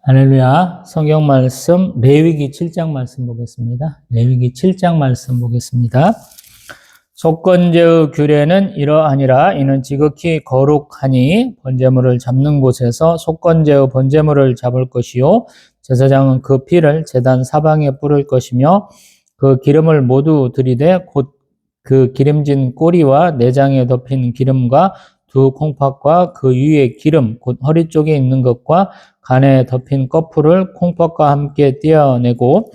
할렐루야. 성경 말씀 레위기 7장 말씀 보겠습니다. 레위기 7장 말씀 보겠습니다. 속건제의 규례는 이러하니라. 이는 지극히 거룩하니 번제물을 잡는 곳에서 속건제의 번제물을 잡을 것이요 제사장은 그 피를 제단 사방에 뿌릴 것이며 그 기름을 모두 들이되 곧 그 기름진 꼬리와 내장에 덮인 기름과 두 콩팥과 그 위에 기름 곧 허리 쪽에 있는 것과 간에 덮인 꺼풀을 콩팥과 함께 떼어내고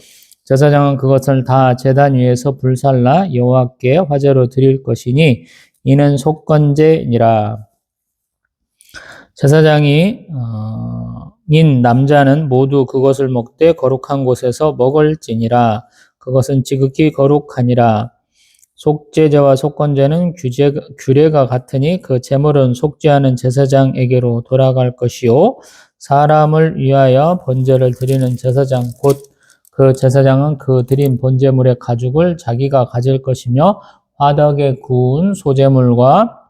제사장은 그것을 다 제단 위에서 불살라 여호와께 화제로 드릴 것이니 이는 속건제니라. 제사장이 인 남자는 모두 그것을 먹되 거룩한 곳에서 먹을지니라. 그것은 지극히 거룩하니라. 속죄제와 속건제는 규례가 같으니 그 제물은 속죄하는 제사장에게로 돌아갈 것이요 사람을 위하여 번제를 드리는 제사장 곧 그 제사장은 그 드린 번제물의 가죽을 자기가 가질 것이며 화덕에 구운 소제물과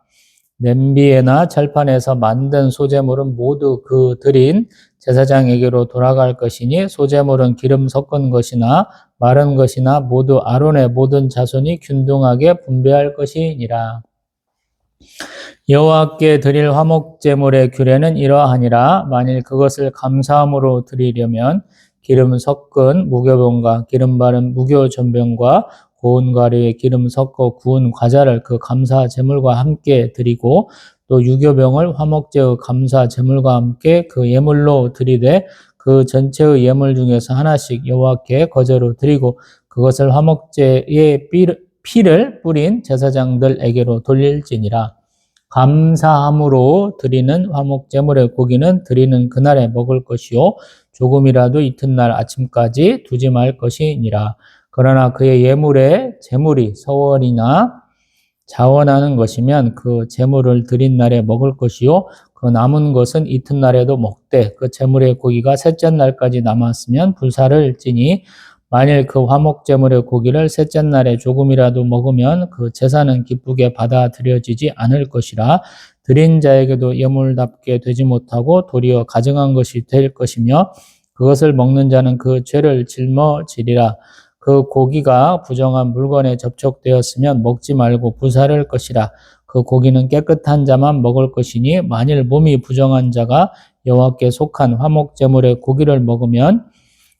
냄비에나 절판에서 만든 소제물은 모두 그 드린 제사장에게로 돌아갈 것이니 소제물은 기름 섞은 것이나 마른 것이나 모두 아론의 모든 자손이 균등하게 분배할 것이니라. 여호와께 드릴 화목제물의 규례는 이러하니라. 만일 그것을 감사함으로 드리려면 기름 섞은 무교병과 기름 바른 무교전병과 고운 가루에 기름 섞어 구운 과자를 그 감사 제물과 함께 드리고 또 유교병을 화목제의 감사 제물과 함께 그 예물로 드리되 그 전체의 예물 중에서 하나씩 여호와께 거제로 드리고 그것을 화목제의 피를 뿌린 제사장들에게로 돌릴지니라. 감사함으로 드리는 화목제물의 고기는 드리는 그날에 먹을 것이요 조금이라도 이튿날 아침까지 두지 말 것이니라. 그러나 그의 예물의 제물이 서원이나 자원하는 것이면 그 제물을 드린 날에 먹을 것이요 그 남은 것은 이튿날에도 먹되 그 제물의 고기가 셋째 날까지 남았으면 불사를 찌니 만일 그 화목제물의 고기를 셋째 날에 조금이라도 먹으면 그 제사는 기쁘게 받아들여지지 않을 것이라. 드린 자에게도 예물답게 되지 못하고 도리어 가증한 것이 될 것이며 그것을 먹는 자는 그 죄를 짊어지리라. 그 고기가 부정한 물건에 접촉되었으면 먹지 말고 불사를 것이라. 그 고기는 깨끗한 자만 먹을 것이니 만일 몸이 부정한 자가 여호와께 속한 화목제물의 고기를 먹으면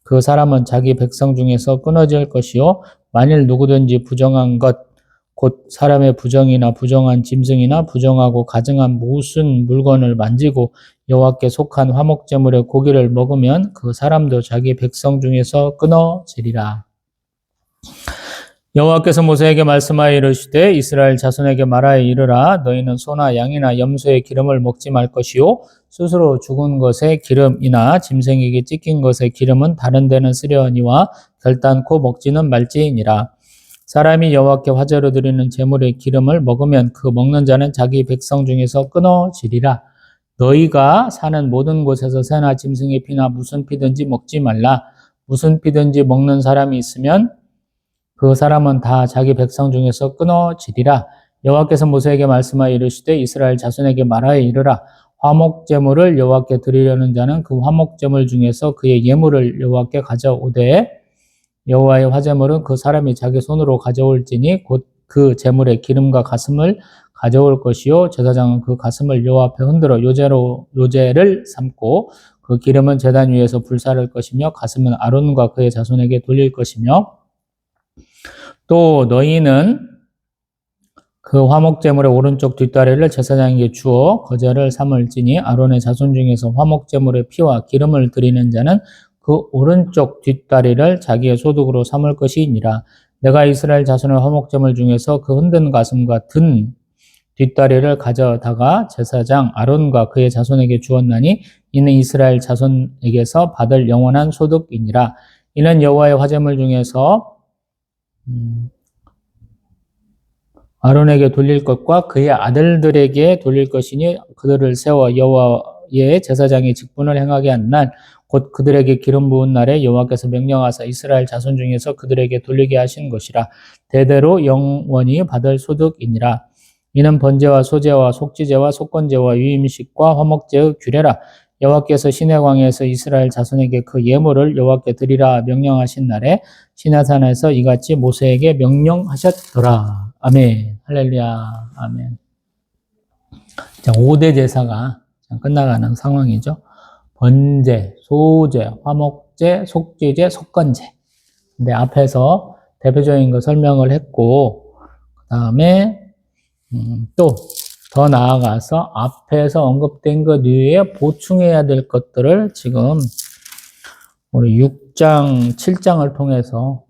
그 사람은 자기 백성 중에서 끊어질 것이요 만일 누구든지 부정한 것 곧 사람의 부정이나 부정한 짐승이나 부정하고 가증한 무슨 물건을 만지고 여호와께 속한 화목제물의 고기를 먹으면 그 사람도 자기 백성 중에서 끊어지리라. 여호와께서 모세에게 말씀하여 이르시되 이스라엘 자손에게 말하여 이르라. 너희는 소나 양이나 염소의 기름을 먹지 말 것이요 스스로 죽은 것의 기름이나 짐승에게 찢긴 것의 기름은 다른 데는 쓰려니와 결단코 먹지는 말지니라. 사람이 여호와께 화제로 드리는 제물의 기름을 먹으면 그 먹는 자는 자기 백성 중에서 끊어지리라. 너희가 사는 모든 곳에서 새나 짐승의 피나 무슨 피든지 먹지 말라. 무슨 피든지 먹는 사람이 있으면 그 사람은 다 자기 백성 중에서 끊어지리라. 여호와께서 모세에게 말씀하여 이르시되 이스라엘 자손에게 말하여 이르라. 화목제물을 여호와께 드리려는 자는 그 화목제물 중에서 그의 예물을 여호와께 가져오되 여호와의 화제물은 그 사람이 자기 손으로 가져올지니 곧 그 제물의 기름과 가슴을 가져올 것이요 제사장은 그 가슴을 여호와 앞에 흔들어 요제를 삼고 그 기름은 제단 위에서 불사를 것이며 가슴은 아론과 그의 자손에게 돌릴 것이며 또 너희는 그 화목제물의 오른쪽 뒷다리를 제사장에게 주어 거제를 삼을지니 아론의 자손 중에서 화목제물의 피와 기름을 드리는 자는 그 오른쪽 뒷다리를 자기의 소득으로 삼을 것이니라. 내가 이스라엘 자손의 화목제물 중에서 그 흔든 가슴과 든 뒷다리를 가져다가 제사장 아론과 그의 자손에게 주었나니 이는 이스라엘 자손에게서 받을 영원한 소득이니라. 이는 여호와의 화제물 중에서 아론에게 돌릴 것과 그의 아들들에게 돌릴 것이니 그들을 세워 여호와의 제사장이 직분을 행하게 한 날 곧 그들에게 기름 부은 날에 여호와께서 명령하사 이스라엘 자손 중에서 그들에게 돌리게 하신 것이라. 대대로 영원히 받을 소득이니라. 이는 번제와 소제와 속지제와 속건제와 유임식과 화목제의 규례라. 여호와께서 시내 광야에서 이스라엘 자손에게 그 예물을 여호와께 드리라 명령하신 날에 시내산에서 이같이 모세에게 명령하셨더라. 아멘. 할렐루야. 아멘. 자, 5대 제사가 끝나가는 상황이죠. 번제, 소제, 화목제, 속죄제, 속건제. 근데 앞에서 대표적인 거 설명을 했고, 그 다음에 또 더 나아가서 앞에서 언급된 것 이외에 보충해야 될 것들을 지금 우리 6장, 7장을 통해서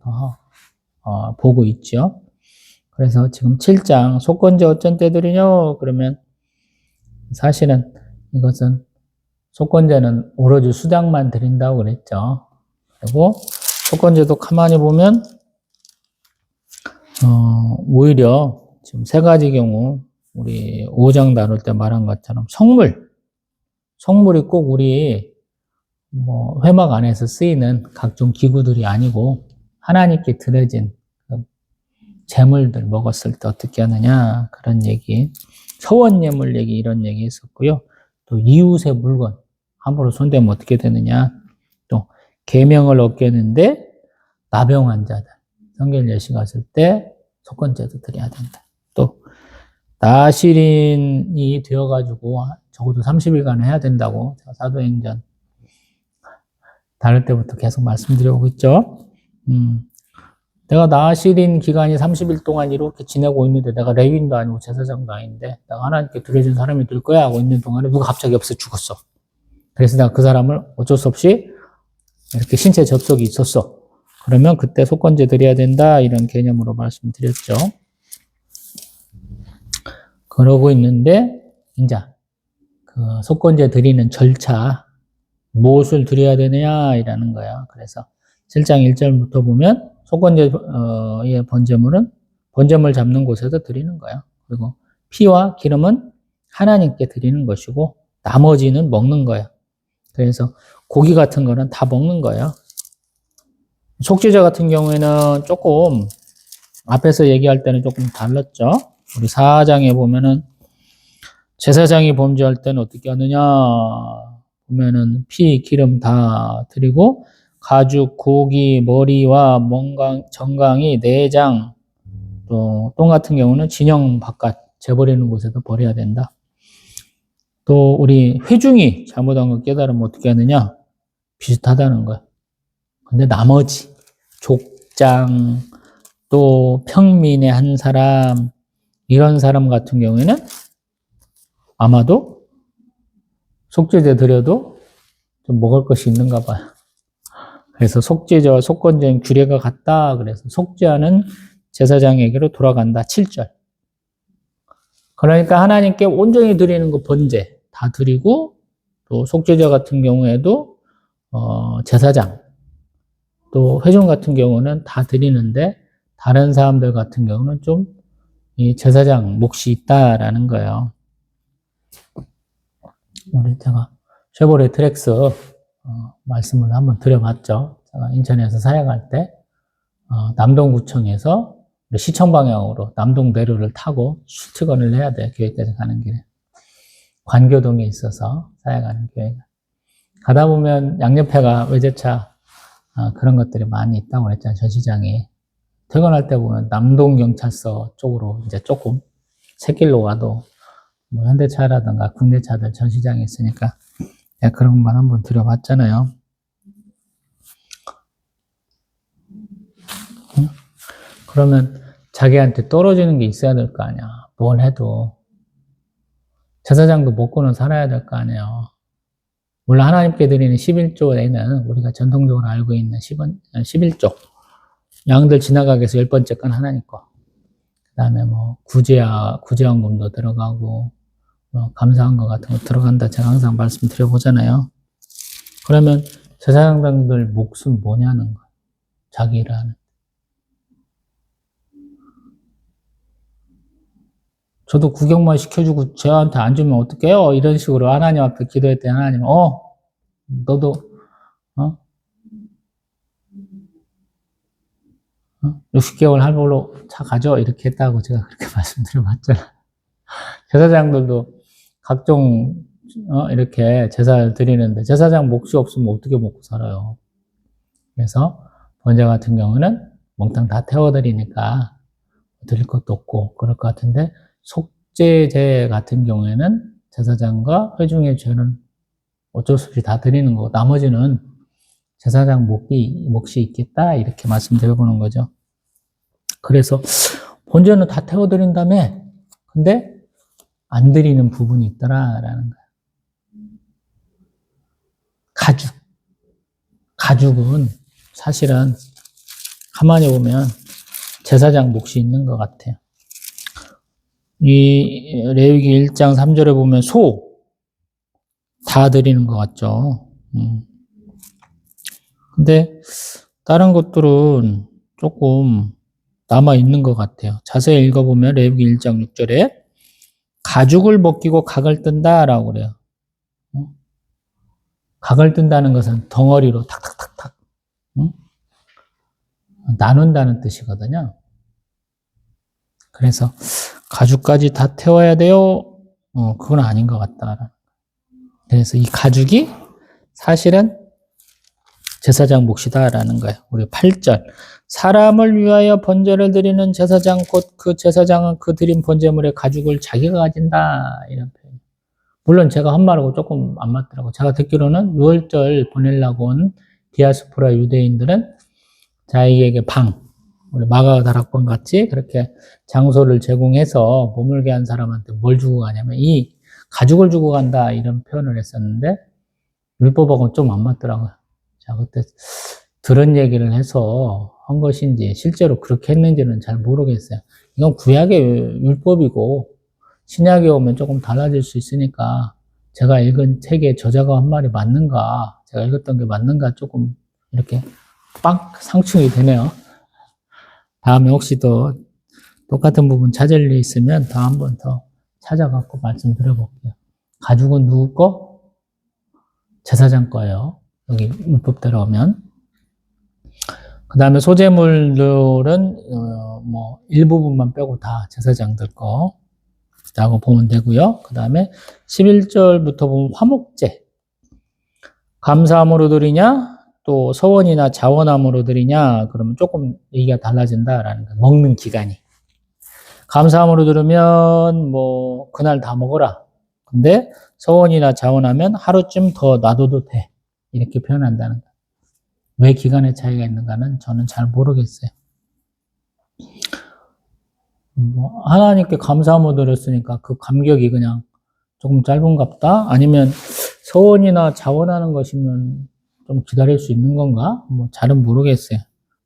보고 있죠. 그래서 지금 7장, 속건제 어쩐 때 드리뇨? 그러면 사실은 이것은 속건제는 오로지 수장만 드린다고 그랬죠. 그리고 속건제도 가만히 보면 오히려 지금 세 가지 경우 우리 5장 다룰 때 말한 것처럼 성물이 꼭 우리 회막 안에서 쓰이는 각종 기구들이 아니고 하나님께 드려진 제물들 먹었을 때 어떻게 하느냐 그런 얘기, 서원 예물 얘기 이런 얘기 했었고요. 또 이웃의 물건 함부로 손대면 어떻게 되느냐, 또 계명을 어겼는데 나병 환자들 성결 예식 갔을 때 속건제도 드려야 된다. 또 나실인이 되어가지고 적어도 30일간 해야 된다고 제가 사도행전 다룰 때부터 계속 말씀드려오고 있죠. 내가 나실인 기간이 30일 동안 이렇게 지내고 있는데 내가 레위인도 아니고 제사장도 아닌데 내가 하나님께 드려진 사람이 될 거야 하고 있는 동안에 누가 갑자기 없어 죽었어. 그래서 내가 그 사람을 어쩔 수 없이 이렇게 신체 접촉이 있었어. 그러면 그때 속건제 드려야 된다 이런 개념으로 말씀드렸죠. 그러고 있는데 이제 그 속건제 드리는 절차 무엇을 드려야 되느냐라는 거야. 그래서 7장 1절부터 보면 속건제의 번제물은 번제물 잡는 곳에서 드리는 거야. 그리고 피와 기름은 하나님께 드리는 것이고 나머지는 먹는 거야. 그래서 고기 같은 거는 다 먹는 거야. 속죄제 같은 경우에는 조금 앞에서 얘기할 때는 조금 달랐죠. 우리 4장에 보면은 제사장이 범죄할 때는 어떻게 하느냐 보면은 피, 기름 다 드리고 가죽, 고기, 머리와 정강이, 내장, 또 똥 같은 경우는 진영 바깥 재버리는 곳에도 버려야 된다. 또 우리 회중이 잘못한 거 깨달으면 어떻게 하느냐 비슷하다는 거야. 근데 나머지 족장 또 평민의 한 사람 이런 사람 같은 경우에는 아마도 속죄제 드려도 좀 먹을 것이 있는가 봐요. 그래서 속죄제와 속건제는 규례가 같다. 그래서 속죄하는 제사장에게로 돌아간다. 7절. 그러니까 하나님께 온전히 드리는 거 번제 다 드리고 또 속죄제 같은 경우에도 제사장 또 회중 같은 경우는 다 드리는데 다른 사람들 같은 경우는 좀 이 제사장 몫이 있다라는 거예요. 우리 제가 쉐보레 트렉스 말씀을 한번 드려봤죠. 제가 인천에서 사역할 때 남동구청에서 시청 방향으로 남동대로를 타고 출퇴근을 해야 돼. 교회까지 가는 길에. 관교동에 있어서 사역하는 교회가. 가다 보면 양옆에가 외제차 그런 것들이 많이 있다고 그랬잖아요. 전시장에. 퇴근할 때 보면 남동경찰서 쪽으로 이제 조금 새길로 가도 뭐 현대차라든가 국내차들 전시장에 있으니까 내가 그런 것만 한번 드려봤잖아요. 응? 그러면 자기한테 떨어지는 게 있어야 될 거 아니야. 뭘 해도. 제사장도 먹고는 살아야 될 거 아니에요. 물론 하나님께 드리는 11조에는 우리가 전통적으로 알고 있는 11조. 양들 지나가게 해서 10번째 건 하나님 거. 그 다음에 뭐 구제헌금도 들어가고 감사한 것 같은 거 들어간다. 제가 항상 말씀드려보잖아요. 그러면 제사장들 몫은 뭐냐는 거예요. 자기 일하는. 저도 구경만 시켜주고 저한테 안 주면 어떡해요? 이런 식으로 하나님 앞에 기도했더니 하나님, 너도, 60개월 할머니로 차 가져. 이렇게 했다고 제가 그렇게 말씀드려봤잖아요. 제사장들도 각종 이렇게 제사를 드리는데 제사장 몫이 없으면 어떻게 먹고 살아요. 그래서 번제 같은 경우는 몽땅 다 태워드리니까 드릴 것도 없고 그럴 것 같은데 속죄제 같은 경우에는 제사장과 회중의 죄는 어쩔 수 없이 다 드리는 거고 나머지는 제사장 몫이 있겠다 이렇게 말씀드려보는 거죠. 그래서 번제는 다 태워드린다며 근데 안 드리는 부분이 있더라라는 거예요. 가죽은 사실은 가만히 보면 제사장 몫이 있는 것 같아요. 이 레위기 1장 3절에 보면 소 다 드리는 것 같죠. 근데 다른 것들은 조금 남아 있는 것 같아요. 자세히 읽어보면 레위기 1장 6절에 가죽을 벗기고 각을 뜬다라고 그래요. 각을 뜬다는 것은 덩어리로 탁탁탁탁 나눈다는 뜻이거든요. 그래서 가죽까지 다 태워야 돼요? 그건 아닌 것 같다. 그래서 이 가죽이 사실은 제사장 몫이다라는 거예요. 우리 8절 사람을 위하여 번제를 드리는 제사장 곧 그 제사장은 그 드린 번제물의 가죽을 자기가 가진다 이런 표현. 물론 제가 한 말하고 조금 안 맞더라고요. 제가 듣기로는 6월절 보내려고 온 디아스포라 유대인들은 자기에게 우리 마가 다락방 같이 그렇게 장소를 제공해서 머물게 한 사람한테 뭘 주고 가냐면 이 가죽을 주고 간다 이런 표현을 했었는데 율법하고는 좀 안 맞더라고요. 자, 그때 들은 얘기를 해서 한 것인지 실제로 그렇게 했는지는 잘 모르겠어요. 이건 구약의 율법이고 신약에 오면 조금 달라질 수 있으니까 제가 읽은 책의 저자가 한 말이 맞는가 제가 읽었던 게 맞는가 조금 이렇게 상충이 되네요. 다음에 혹시 또 똑같은 부분 찾을 일 있으면 더 한 번 더 찾아갖고 말씀드려볼게요. 가죽은 누구 거? 제사장 거예요. 여기 율법대로 오면. 그 다음에 소재물들은 일부분만 빼고 다 제사장들 거라고 보면 되고요. 그 다음에 11절부터 보면 화목제. 감사함으로 드리냐? 또 서원이나 자원함으로 드리냐? 그러면 조금 얘기가 달라진다라는 거예요. 먹는 기간이. 감사함으로 들으면 그날 다 먹어라. 근데 서원이나 자원하면 하루쯤 더 놔둬도 돼. 이렇게 표현한다는 거예요. 왜 기간의 차이가 있는가는 저는 잘 모르겠어요. 하나님께 감사함으로 드렸으니까 그 감격이 그냥 조금 짧은갑다? 아니면 서원이나 자원하는 것이면 좀 기다릴 수 있는 건가? 잘은 모르겠어요.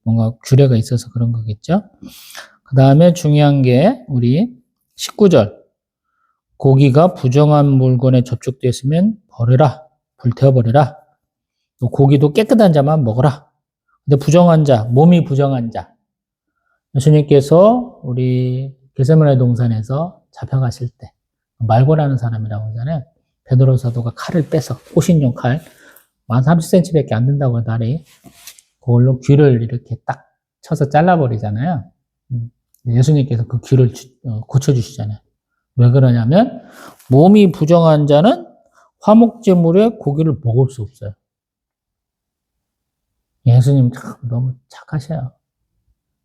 뭔가 규례가 있어서 그런 거겠죠? 그 다음에 중요한 게 우리 19절 고기가 부정한 물건에 접촉되었으면 버려라. 불태워버려라. 또 고기도 깨끗한 자만 먹어라. 근데 부정한 자, 몸이 부정한 자 예수님께서 우리 겟세마네 동산에서 잡혀가실 때 말고라는 사람이라고 하잖아요. 베드로 사도가 칼을 빼서 호신용 칼 한 30cm밖에 안 된다고 하다니 그걸로 귀를 이렇게 딱 쳐서 잘라버리잖아요. 예수님께서 그 귀를 고쳐주시잖아요. 왜 그러냐면 몸이 부정한 자는 화목제물의 고기를 먹을 수 없어요. 예수님 참 너무 착하셔요.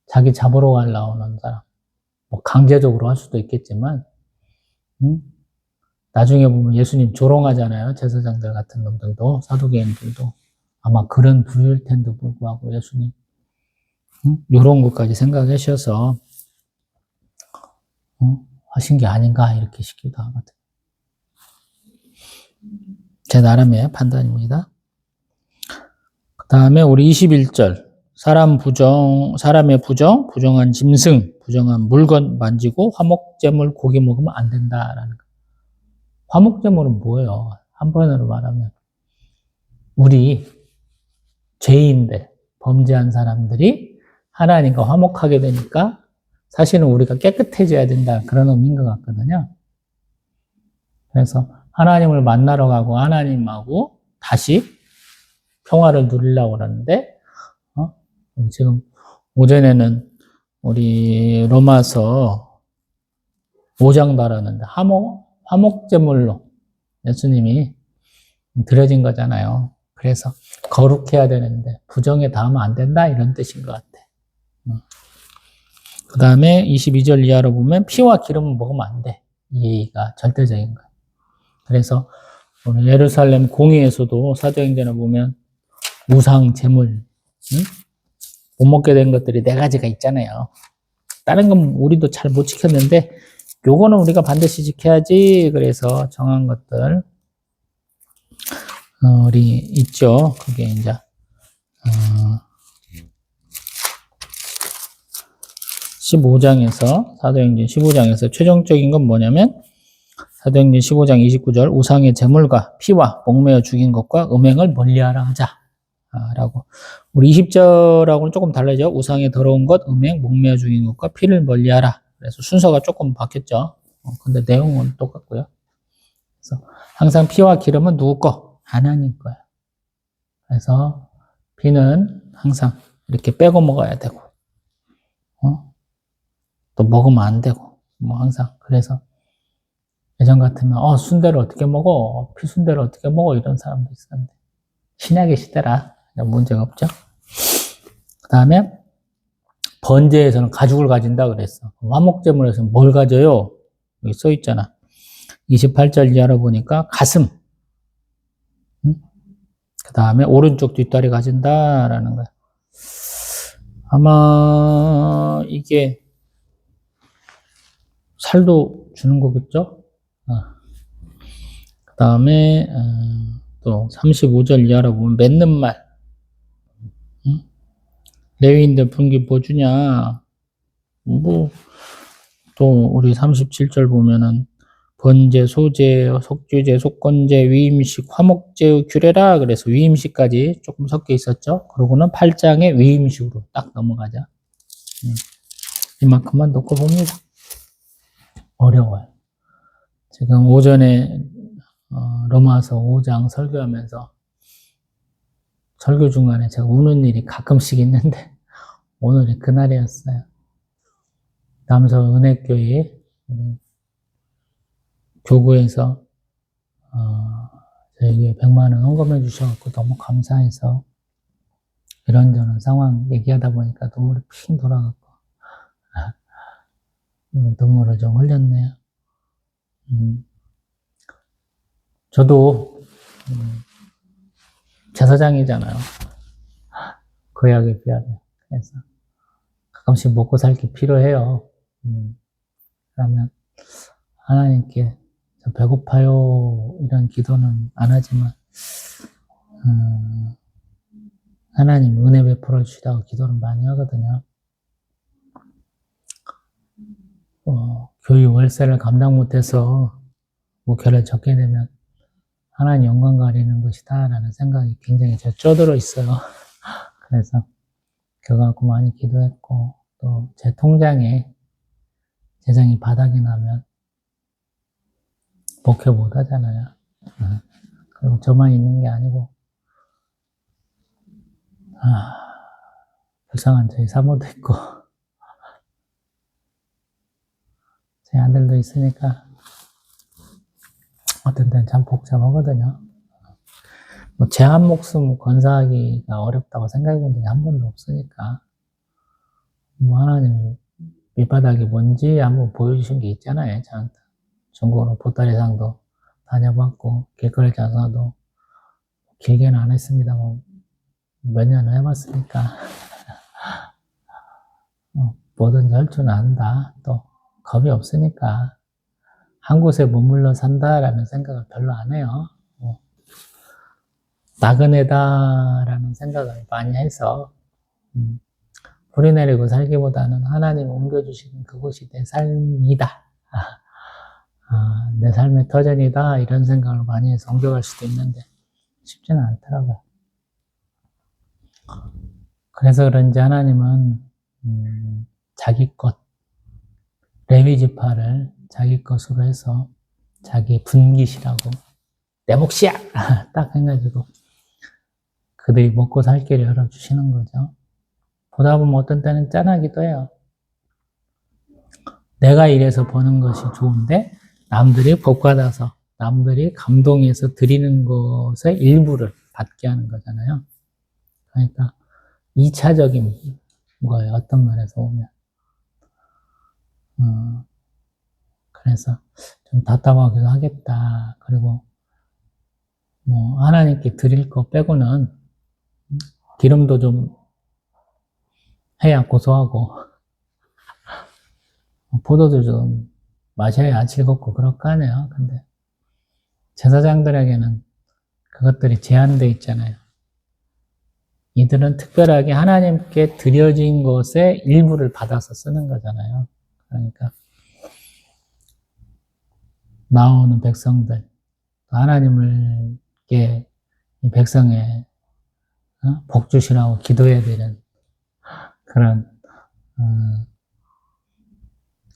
자기 잡으러 갈 나오는 사람 강제적으로 할 수도 있겠지만 나중에 보면 예수님 조롱하잖아요. 제사장들 같은 놈들도 사두개인들도 아마 그런 부류일 텐데 불구하고 예수님 이런 것까지 생각하셔서 하신 게 아닌가 이렇게 싶기도 하거든요. 제 나름의 판단입니다. 그 다음에 우리 21절 사람의 부정한 짐승, 부정한 물건 만지고 화목제물 고기 먹으면 안 된다라는 거. 화목제물은 뭐예요? 한번으로 말하면 우리 죄인들, 범죄한 사람들이 하나님과 화목하게 되니까 사실은 우리가 깨끗해져야 된다 그런 의미인 것 같거든요. 그래서 하나님을 만나러 가고 하나님하고 다시 평화를 누리려고 그러는데 지금 오전에는 우리 로마서 5장 다뤘는데 화목제물로 예수님이 드려진 거잖아요. 그래서 거룩해야 되는데 부정에 닿으면 안 된다 이런 뜻인 것 같아. 그 다음에 22절 이하로 보면 피와 기름은 먹으면 안 돼. 이 예의가 절대적인 거예요. 그래서 오늘 예루살렘 공의에서도 사도행전을 보면 우상, 제물, 응? 못 먹게 된 것들이 4가지가 있잖아요. 다른 건 우리도 잘 못 지켰는데 요거는 우리가 반드시 지켜야지. 그래서 정한 것들 우리 있죠. 그게 이제 15장에서 사도행전 15장에서 최종적인 건 뭐냐면 사도행전 15장 29절 우상의 제물과 피와 목매어 죽인 것과 음행을 멀리하라 하자 라고. 우리 20절하고는 조금 달라져. 우상의 더러운 것, 음행, 목매어 죽인 것과 피를 멀리하라. 그래서 순서가 조금 바뀌었죠. 근데 내용은 똑같고요. 그래서 항상 피와 기름은 누구 거? 하나님 거예요. 그래서 피는 항상 이렇게 빼고 먹어야 되고, 또 먹으면 안 되고, 뭐 항상. 그래서 예전 같으면 순대를 어떻게 먹어? 피 순대를 어떻게 먹어? 이런 사람도 있었는데 신약의 시대라 문제가 없죠. 그 다음에 번제에서는 가죽을 가진다 그랬어. 화목제물에서는 뭘 가져요? 여기 써 있잖아. 28절 이하로 보니까 가슴, 그 다음에 오른쪽 뒷다리 가진다라는 거야. 아마 이게 살도 주는 거겠죠? 그 다음에 또 35절 이하로 보면 맺는 말. 레위인들 분기 뭐 주냐? 뭐 또 우리 37절 보면은 번제, 소제, 속주제, 속건제, 위임식, 화목제의 규례라 그래서 위임식까지 조금 섞여 있었죠. 그러고는 8장에 위임식으로 딱 넘어가자. 이만큼만 놓고 봅니다. 어려워요. 지금 오전에 로마서 5장 설교하면서 설교 중간에 제가 우는 일이 가끔씩 있는데 오늘이 그날이었어요. 남서 은혜교회 교구에서 저에게 100만 원 헌금해 주셔서 너무 감사해서 이런저런 상황 얘기하다 보니까 눈물이 핑 돌아갔고 눈물을 좀 흘렸네요. 저도 제사장이잖아요. 구약에 비하면. 그래서 가끔씩 먹고 살기 필요해요. 그러면 하나님께 저 배고파요 이런 기도는 안 하지만 하나님 은혜 베풀어 주시다고 기도는 많이 하거든요. 교육 월세를 감당 못해서 목회를 적게 되면 하나님 영광 가리는 것이다 라는 생각이 굉장히 쪄들어 있어요. 그래서 그거 갖고 많이 기도했고 또 제 통장에 재정이 바닥이 나면 목회 못 하잖아요. 그리고 저만 있는 게 아니고 불쌍한 저희 사모도 있고 제 아들도 있으니까 어떤 때는 참 복잡하거든요. 뭐 제 한 목숨 건사하기가 어렵다고 생각해 본 적이 한 번도 없으니까 뭐 하나님 밑바닥이 뭔지 한번 보여주신 게 있잖아요. 저한테. 전국으로 보따리상도 다녀봤고 길거리 장사도 길게는 안 했습니다만 몇 년을 해봤으니까 뭐든지 할 줄 안다. 또 겁이 없으니까 한 곳에 머물러 산다라는 생각을 별로 안 해요. 나그네다라는 생각을 많이 해서 불이 내리고 살기보다는 하나님 옮겨주시는 그곳이 내 삶이다. 내 삶의 터전이다. 이런 생각을 많이 해서 옮겨갈 수도 있는데 쉽지는 않더라고요. 그래서 그런지 하나님은 자기 것, 레위 지파를 자기 것으로 해서 자기 분깃이라고 내 몫이야! 딱 해가지고 그들이 먹고 살 길을 열어주시는 거죠. 보다 보면 어떤 때는 짠하기도 해요. 내가 일해서 버는 것이 좋은데 남들이 복받아서 남들이 감동해서 드리는 것의 일부를 받게 하는 거잖아요. 그러니까 2차적인 거예요. 어떤 면에서 보면. 그래서 좀 답답하기도 하겠다. 그리고 뭐 하나님께 드릴 거 빼고는 기름도 좀 해야 고소하고 포도도 좀 마셔야 즐겁고 그럴 거 아니에요. 근데 제사장들에게는 그것들이 제한되어 있잖아요. 이들은 특별하게 하나님께 드려진 것의 일부를 받아서 쓰는 거잖아요. 그러니까 나오는 백성들, 하나님께 이 백성의 복 주시라고 기도해야 되는 그런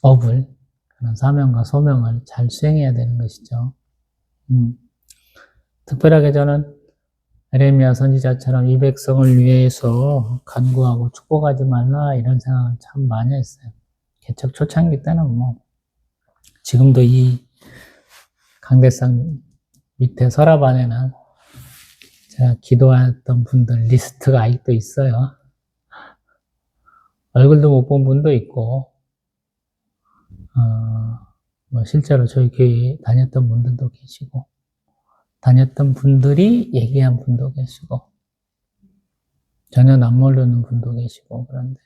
업을, 그런 사명과 소명을 잘 수행해야 되는 것이죠. 특별하게 저는 에레미야 선지자처럼 이 백성을 위해서 간구하고 축복하지 말라 이런 생각을 참 많이 했어요. 개척 초창기 때는 뭐 지금도 이 강대상 밑에 서랍 안에는 제가 기도했던 분들 리스트가 아직도 있어요. 얼굴도 못 본 분도 있고 뭐 실제로 저희 교회 다녔던 분들도 계시고 다녔던 분들이 얘기한 분도 계시고 전혀 안 모르는 분도 계시고 그런데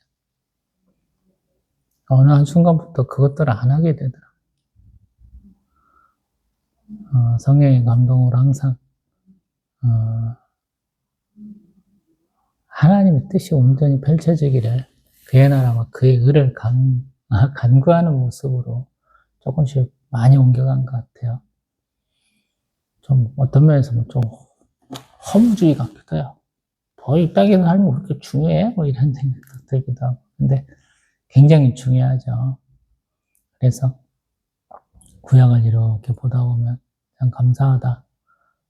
어느 한순간부터 그것들을 안 하게 되더라고요. 성령의 감동으로 항상 하나님의 뜻이 온전히 펼쳐지기를 그의 나라와 그의 의를 간구하는 모습으로 조금씩 많이 옮겨간 것 같아요. 좀 어떤 면에서 좀 허무주의 같기도 해요. 이 땅에서 살면 그렇게 중요해? 뭐 이런 생각도 들기도 하고. 근데 굉장히 중요하죠. 그래서 구약을 이렇게 보다 보면 참 감사하다.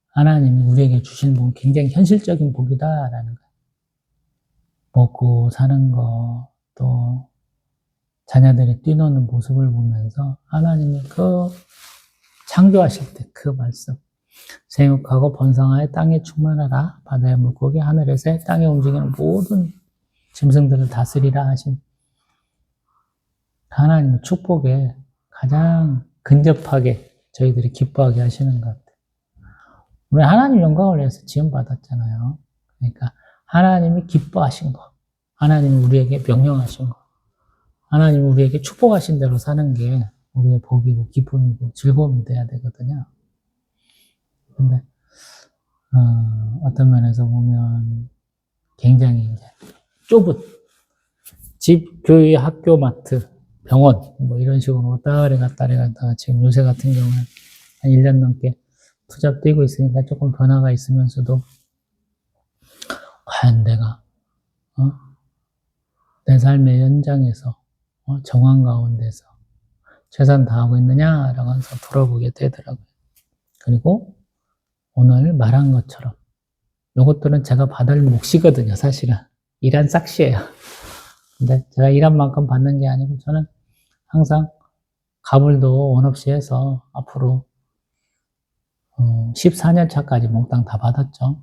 하나님이 우리에게 주신 복 굉장히 현실적인 복이다라는 거예요. 먹고 사는 거, 또 자녀들이 뛰노는 모습을 보면서 하나님이 그 창조하실 때 그 말씀 생육하고 번성하여 땅에 충만하라 바다의 물고기 하늘의 새 땅에 움직이는 모든 짐승들을 다스리라 하신 하나님의 축복에 가장 근접하게 저희들이 기뻐하게 하시는 것 같아요. 우리 하나님 영광을 위해서 지원받았잖아요. 그러니까 하나님이 기뻐하신 거, 하나님이 우리에게 명령하신 거, 하나님이 우리에게 축복하신 대로 사는 게 우리의 복이고 기쁨이고 즐거움이 돼야 되거든요. 근데 어떤 면에서 보면 굉장히 이제 좁은 집, 교회, 학교, 마트, 병원 뭐 이런 식으로 왔다리 갔다가 지금 요새 같은 경우는 한 1년 넘게 투잡 뛰고 있으니까 조금 변화가 있으면서도 과연 내가 내 삶의 현장에서 정황 가운데서 최선 다하고 있느냐라고 해서 돌아보게 되더라고요. 그리고 오늘 말한 것처럼 이것들은 제가 받을 몫이거든요. 사실은 일한 싹시예요. 근데 제가 일한 만큼 받는 게 아니고 저는 항상 가불도 원 없이 해서 앞으로 14년 차까지 몽땅 다 받았죠.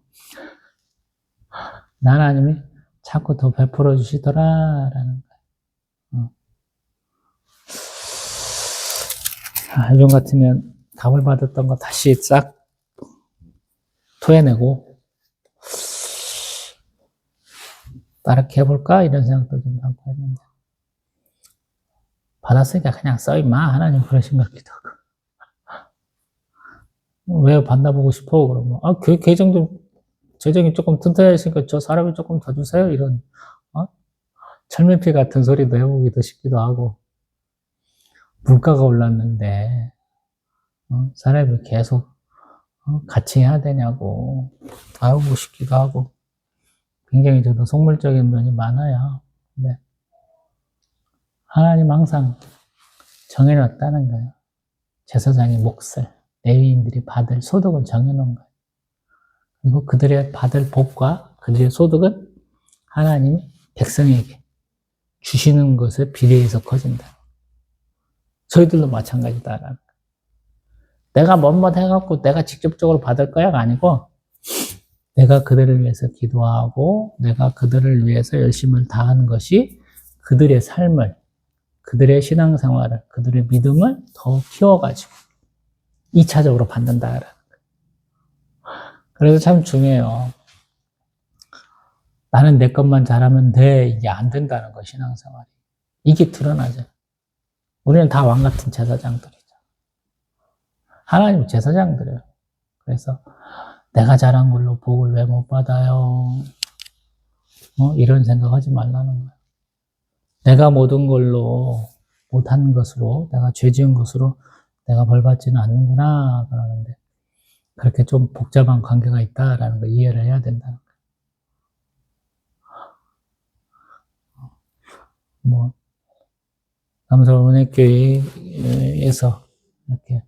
하나님이 자꾸 더 베풀어 주시더라라는 거예요. 요즘 같으면 답을 받았던 거 다시 싹 토해내고 따르게 해볼까 이런 생각도 좀 하고 했는데 받았으니까 그냥 써 임마 하나님 그러신 것 같기도 하고 왜 받나보고 싶어 그러면 교회 계정 좀 재정이 조금 튼튼해지니까 저 사람이 조금 더 주세요 이런 철면피 같은 소리도 해보기도 싶기도 하고 물가가 올랐는데 사람이 계속 같이 해야 되냐고 아우고 싶기도 하고 굉장히 저도 속물적인 면이 많아요. 근데 하나님 항상 정해놨다는 거예요. 제사장의 몫을 레위인들이 받을 소득을 정해놓은 거예요. 그리고 그들의 받을 복과 그들의 소득은 하나님이 백성에게 주시는 것에 비례해서 커진다. 저희들도 마찬가지다라는 거예요. 내가 뭐뭐 해갖고 내가 직접적으로 받을 거야가 아니고 내가 그들을 위해서 기도하고 내가 그들을 위해서 열심을 다하는 것이 그들의 삶을, 그들의 신앙생활을, 그들의 믿음을 더 키워가지고 2차적으로 받는다라는 거예요. 그래서 참 중요해요. 나는 내 것만 잘하면 돼. 이게 안 된다는 거, 신앙생활이. 이게 드러나죠. 우리는 다 왕같은 제사장들이죠. 하나님 제사장들이에요. 그래서 내가 잘한 걸로 복을 왜 못 받아요? 이런 생각하지 말라는 거예요. 내가 모든 걸로 못한 것으로, 내가 죄 지은 것으로 내가 벌 받지는 않는구나 그러는데 그렇게 좀 복잡한 관계가 있다라는 걸 이해를 해야 된다는 거예요. 남서은혜교회에서 이렇게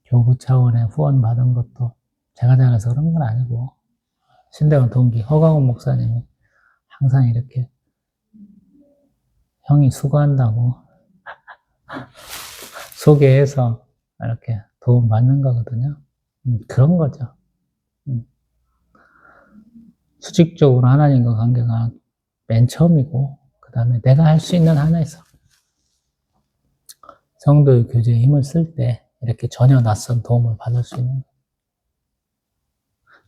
교구 차원의 후원 받은 것도 제가 잘해서 그런 건 아니고 신대원 동기 허광훈 목사님이 항상 이렇게 형이 수고한다고 소개해서 이렇게 도움 받는 거거든요. 그런 거죠. 수직적으로 하나님과 관계가 맨 처음이고 그 다음에 내가 할 수 있는 한에서 성도의 교제에 힘을 쓸 때 이렇게 전혀 낯선 도움을 받을 수 있는 거예요.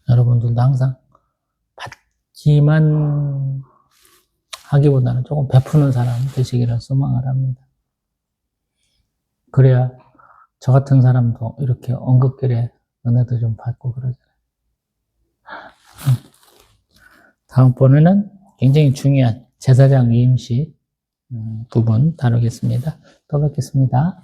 여러분들도 항상 받기만 하기보다는 조금 베푸는 사람 되시기를 소망을 합니다. 그래야 저 같은 사람도 이렇게 언급길에 은혜도 좀 받고 그러잖아요. 다음번에는 굉장히 중요한 제사장 위임식 부분 다루겠습니다. 또 뵙겠습니다.